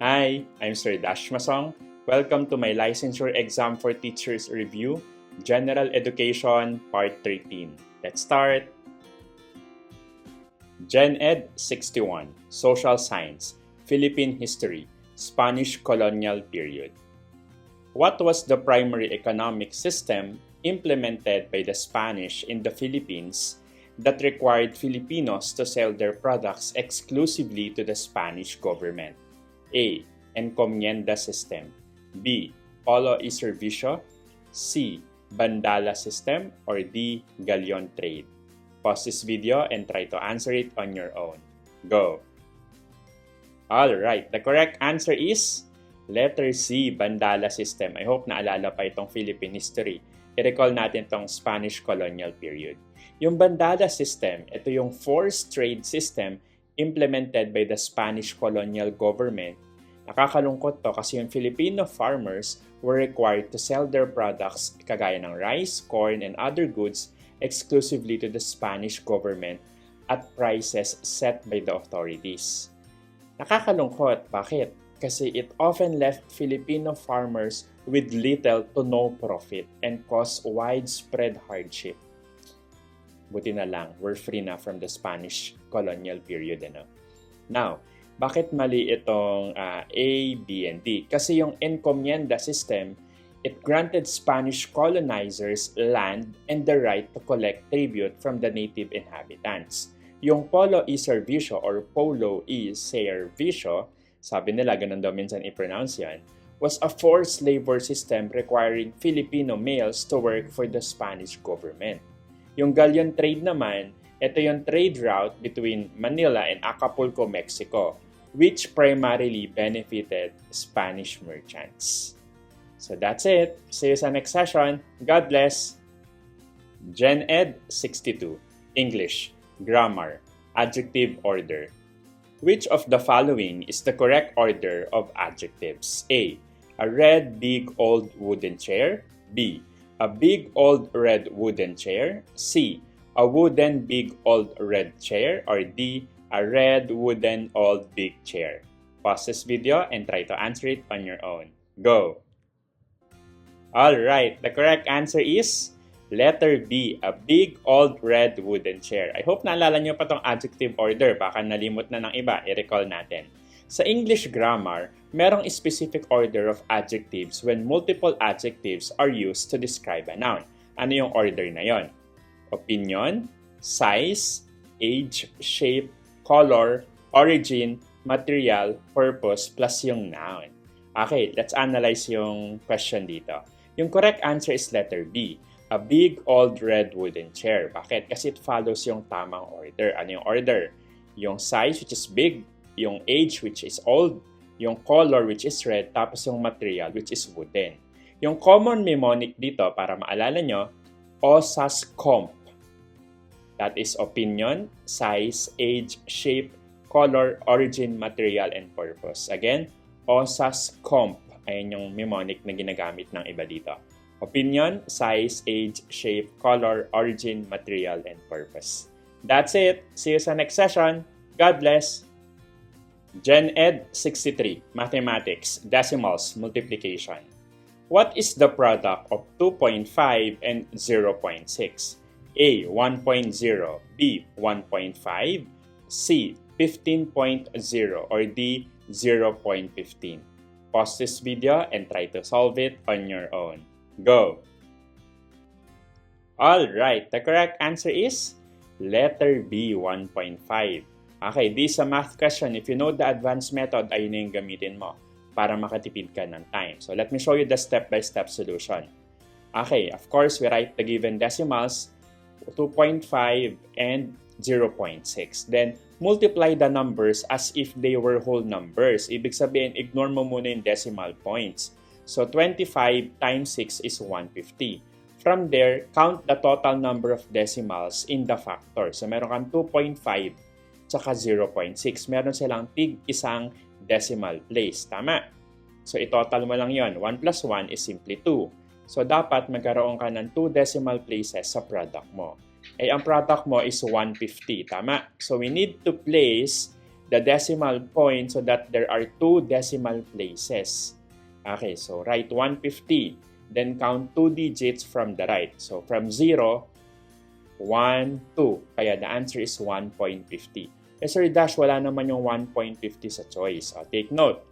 Hi, I'm Sir Dash Masong. Welcome to my Licensure Exam for Teachers Review, General Education, Part 13. Let's start! Gen Ed 61, Social Science, Philippine History, Spanish Colonial Period. What was the primary economic system implemented by the Spanish in the Philippines that required Filipinos to sell their products exclusively to the Spanish government? A. Encomienda system. B. Polo y servicio. C. Bandala system. Or D. Galleon trade. Pause this video and try to answer it on your own. Go! Alright, the correct answer is letter C, Bandala system. I hope naalala pa itong Philippine history. I-recall natin itong Spanish colonial period. Yung Bandala system, ito yung forced trade system implemented by the Spanish colonial government. Nakakalungkot to kasi yung Filipino farmers were required to sell their products kagaya ng rice, corn, and other goods exclusively to the Spanish government at prices set by the authorities. Nakakalungkot. Bakit? Kasi it often left Filipino farmers with little to no profit and caused widespread hardship. Buti na lang, we're free na from the Spanish colonial period. Now, bakit mali itong A, B, and D? Kasi yung encomienda system, it granted Spanish colonizers land and the right to collect tribute from the native inhabitants. Yung polo y servicio or polo y servicio, sabi nila, ganun daw minsan i-pronounce yan, was a forced labor system requiring Filipino males to work for the Spanish government. Yung galleon trade naman, ito yung trade route between Manila and Acapulco, Mexico, which primarily benefited Spanish merchants. So that's it. See you sa next session. God bless. Gen Ed 62, English, Grammar, Adjective Order. Which of the following is the correct order of adjectives? A. A red, big, old wooden chair. B. A big, old, red wooden chair. C. A wooden, big, old, red chair. Or D. A red, wooden, old, big chair. Pause this video and try to answer it on your own. Go! Alright, the correct answer is letter B, a big, old, red wooden chair. I hope naalala nyo pa tong adjective order. Baka nalimot na ng iba, i-recall natin. Sa English grammar, merong specific order of adjectives when multiple adjectives are used to describe a noun. Ano yung order na yon? Opinion, size, age, shape, color, origin, material, purpose, plus yung noun. Okay, let's analyze yung question dito. Yung correct answer is letter B, a big, old, red wooden chair. Bakit? Kasi it follows yung tamang order. Ano yung order? Yung size, which is big, yung age, which is old, yung color, which is red, tapos yung material, which is wooden. Yung common mnemonic dito, para maalala nyo, OSAS comp. That is opinion, size, age, shape, color, origin, material, and purpose. Again, OSAS comp. Ayan yung mnemonic na ginagamit ng iba dito. Opinion, size, age, shape, color, origin, material, and purpose. That's it. See you sa next session. God bless. Gen Ed 63, Mathematics, Decimals, Multiplication. What is the product of 2.5 and 0.6? A. 1.0, B. 1.5, C. 15.0, or D. 0.15. Pause this video and try to solve it on your own. Go! Alright, the correct answer is letter B, 1.5. Okay, this is a math question. If you know the advanced method, ayun na yung gamitin mo para makatipid ka ng time. So let me show you the step-by-step solution. Okay, of course, we write the given decimals, 2.5 and 0.6. Then, multiply the numbers as if they were whole numbers. Ibig sabihin, ignore mo muna yung decimal points. So, 25 times 6 is 150. From there, count the total number of decimals in the factor. So, meron kang 2.5 tsaka 0.6. Meron silang tig isang decimal place. Tama? So, itotal mo lang yon. 1 plus 1 is simply 2. So, dapat magkaroon ka ng 2 decimal places sa product mo. Eh, ang product mo is 150. Tama? So, we need to place the decimal point so that there are 2 decimal places. Okay, so write 150. Then count 2 digits from the right. So from 0, 1, 2. Kaya the answer is 1.50. Sir Dash, wala naman yung 1.50 sa choice. Take note,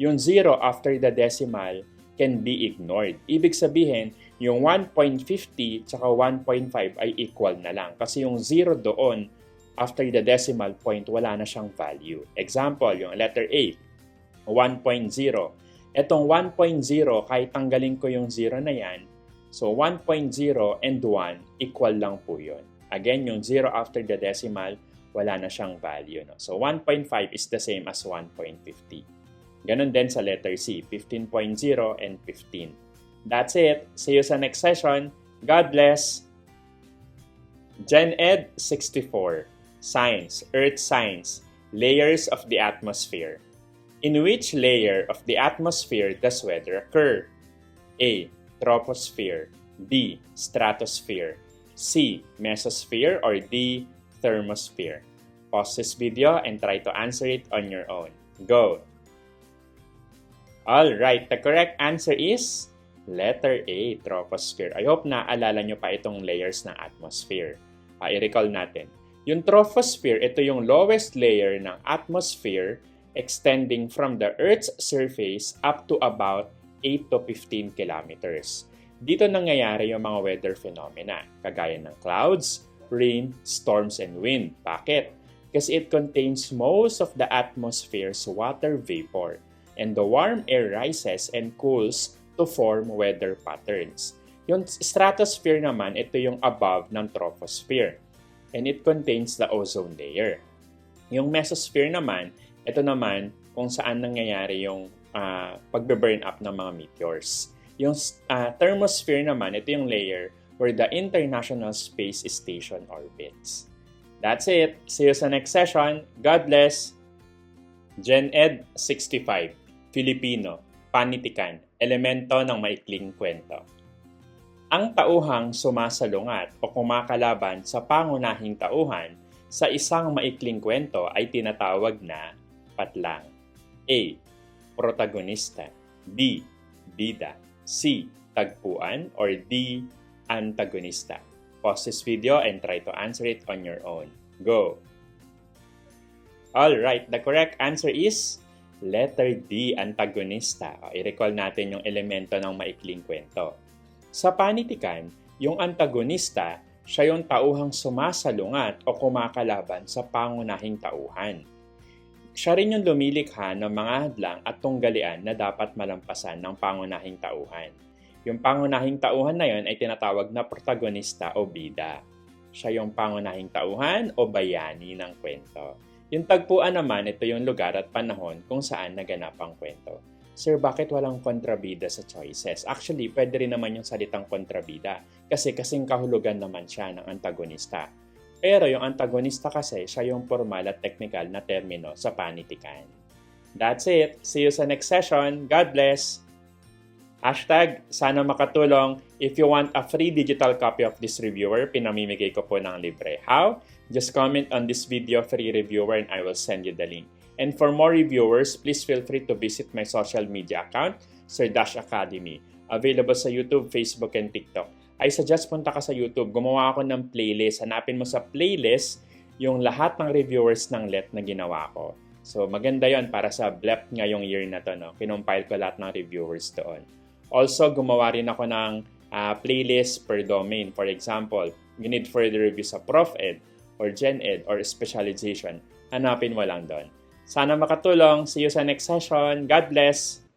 yung 0 after the decimal can be ignored. Ibig sabihin, yung 1.50 tsaka 1.5 ay equal na lang. Kasi yung 0 doon, after the decimal point, wala na siyang value. Example, yung letter A, 1.0. Etong 1.0, kahit tanggalin ko yung 0 na yan, so 1.0 and 1, equal lang po yun. Again, yung 0 after the decimal, wala na siyang value. No? So 1.5 is the same as 1.50. Ganon din sa letter C, 15.0 and 15. That's it. See you sa next session. God bless. Gen Ed 64. Science, Earth Science, Layers of the Atmosphere. In which layer of the atmosphere does weather occur? A. Troposphere. B. Stratosphere. C. Mesosphere. Or D. Thermosphere. Pause this video and try to answer it on your own. Go! Alright, the correct answer is letter A, troposphere. I hope naaalala nyo pa itong layers ng atmosphere. I-recall natin. Yung troposphere, ito yung lowest layer ng atmosphere extending from the Earth's surface up to about 8 to 15 kilometers. Dito nangyayari yung mga weather phenomena, kagaya ng clouds, rain, storms, and wind. Bakit? Kasi it contains most of the atmosphere's water vapor, and the warm air rises and cools to form weather patterns. Yung stratosphere naman, ito yung above ng troposphere, and it contains the ozone layer. Yung mesosphere naman, ito naman kung saan nangyayari yung pagbe-burn up ng mga meteors. Yung thermosphere naman, ito yung layer where the International Space Station orbits. That's it. See you sa next session. God bless. Gen Ed 65. Filipino. Panitikan. Elemento ng maikling kwento. Ang tauhang sumasalungat o kumakalaban sa pangunahing tauhan sa isang maikling kwento ay tinatawag na patlang. A. Protagonista. B. Bida. C. Tagpuan. Or D. Antagonista. Pause this video and try to answer it on your own. Go! Alright, the correct answer is letter D, antagonista. I-recall natin yung elemento ng maikling kwento. Sa panitikan, yung antagonista, siya yung tauhang sumasalungat o kumakalaban sa pangunahing tauhan. Siya rin yung lumilikha ng mga hadlang at tunggalian na dapat malampasan ng pangunahing tauhan. Yung pangunahing tauhan na yon ay tinatawag na protagonista o bida. Siya yung pangunahing tauhan o bayani ng kwento. Yung tagpuan naman, ito yung lugar at panahon kung saan naganap ang kwento. Sir, bakit walang kontrabida sa choices? Actually, pwede rin naman yung salitang kontrabida kasi kasing kahulugan naman siya ng antagonista. Pero yung antagonista kasi, siya yung formal at technical na termino sa panitikan. That's it. See you sa next session. God bless! Hashtag, sana makatulong. If you want a free digital copy of this reviewer, pinamimigay ko po ng libre. How? Just comment on this video, free reviewer, and I will send you the link. And for more reviewers, please feel free to visit my social media account, Sir Dash Academy. Available sa YouTube, Facebook, and TikTok. I suggest punta ka sa YouTube. Gumawa ako ng playlist. Hanapin mo sa playlist yung lahat ng reviewers ng LET na ginawa ko. So maganda yon para sa BLEP ngayong year na to. No? Kinumpile ko lahat ng reviewers doon. Also, gumawa rin ako ng playlist per domain. For example, you need further review sa Prof Ed or Gen Ed or specialization. Hanapin mo lang doon. Sana makatulong. See you sa next session. God bless!